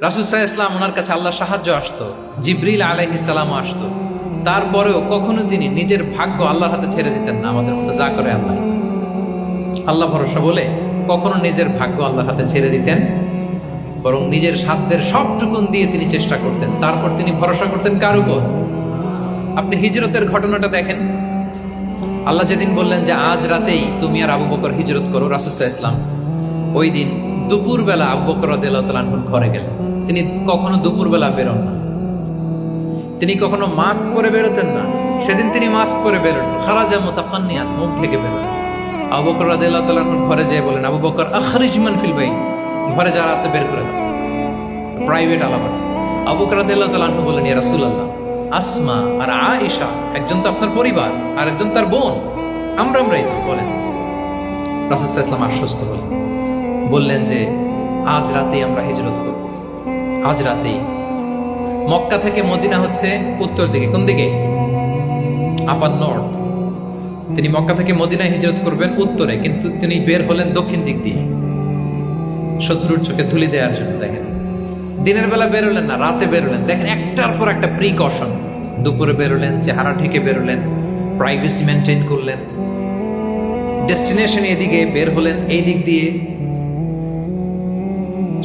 রাসূল সাল্লাল্লাহু আলাইহি ওয়াসাল্লাম ওনার কাছে আল্লাহর সাহায্য আসতো, জিবরিল আলাইহিস সালাম আসতো, তারপরেও কখনো তিনি নিজের ভাগ্য আল্লাহর হাতে ছেড়ে দিতেন না। আমাদের মতো যা করে আল্লাহ, আল্লাহ ভরসা বলে কখনো নিজের ভাগ্য আল্লাহর হাতে ছেড়ে দিতেন, বরং নিজের সাধ্যের সবটুকুন দিয়ে তিনি চেষ্টা করতেন। তারপর তিনি ভরসা করতেন কার উপর? আপনি হিজরতের ঘটনাটা দেখেন। আল্লাহ যেদিন বললেন যে আজ রাতেই তুমি আর আবু বকর হিজরত করো, রাসূল সাল্লাল্লাহু আলাইহি ওয়াসাল্লাম ওই দিন দুপুরবেলা আবু বকর রাদিয়াল্লাহু তাআলা আনহুর ঘরে গেলেন। তিনি কখনো দুপুরবেলা বেরোন না, তিনি কখনো মাস্ক পরে বেরোতেন না। সেদিন তিনি মাস্ক পরে বেরোন, খারাজা মুতাকান্নিয়ান, মুখ ঢেকে বেরোন। আবু বকর রাদিয়াল্লাহু তাআলা আনহুর ঘরে যেয়ে বলেন, আবু বকর আখরিজ মান ফিল বাইত, ঘরে যারা আছে বের করে দাও, প্রাইভেট আলাপ আছে। আবু বকর রাদিয়াল্লাহু তাআলা আনহু বলেন, ইয়া রাসূলুল্লাহ, আসমা আর আয়েশা একজন তো আপনার পরিবার আর একজন তার বোন, আমরাই তো বলেন। রাসূল সাল্লাল্লাহু আলাইহি ওয়াসাল্লাম আশ্বস্ত হলেন, বললেন যে আজ রাতেই আমরা হিজরত করব, আজ রাতেই। মক্কা থেকে মদিনা হচ্ছে উত্তর দিকে, কোন দিকে? আপার নর্থ। তিনি মক্কা থেকে মদিনায় হিজরত করবেন উত্তরে, কিন্তু তিনি বের হলেন দক্ষিণ দিক দিয়ে, শত্রুর চোখে ধুলি দেওয়ার জন্য। দেখেন, দিনের বেলা বেরোলেন না, রাতে বেরোলেন। দেখেন, একটার পর একটা প্রিকশন। দুপুরে বেরোলেন, চেহারা ঢেকে বেরোলেন, প্রাইভেসি মেনটেন করলেন। ডেস্টিনেশন এদিকে, বের হলেন এই দিক দিয়ে,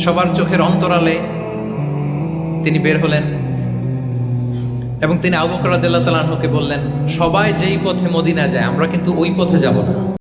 সবার চোখের অন্তরালে তিনি বের হলেন। এবং তিনি আবু বকর রাদিয়াল্লাহু তাআলা আনহুকে বললেন, সবাই যেই পথে মদিনা যায় আমরা কিন্তু ওই পথে যাব না।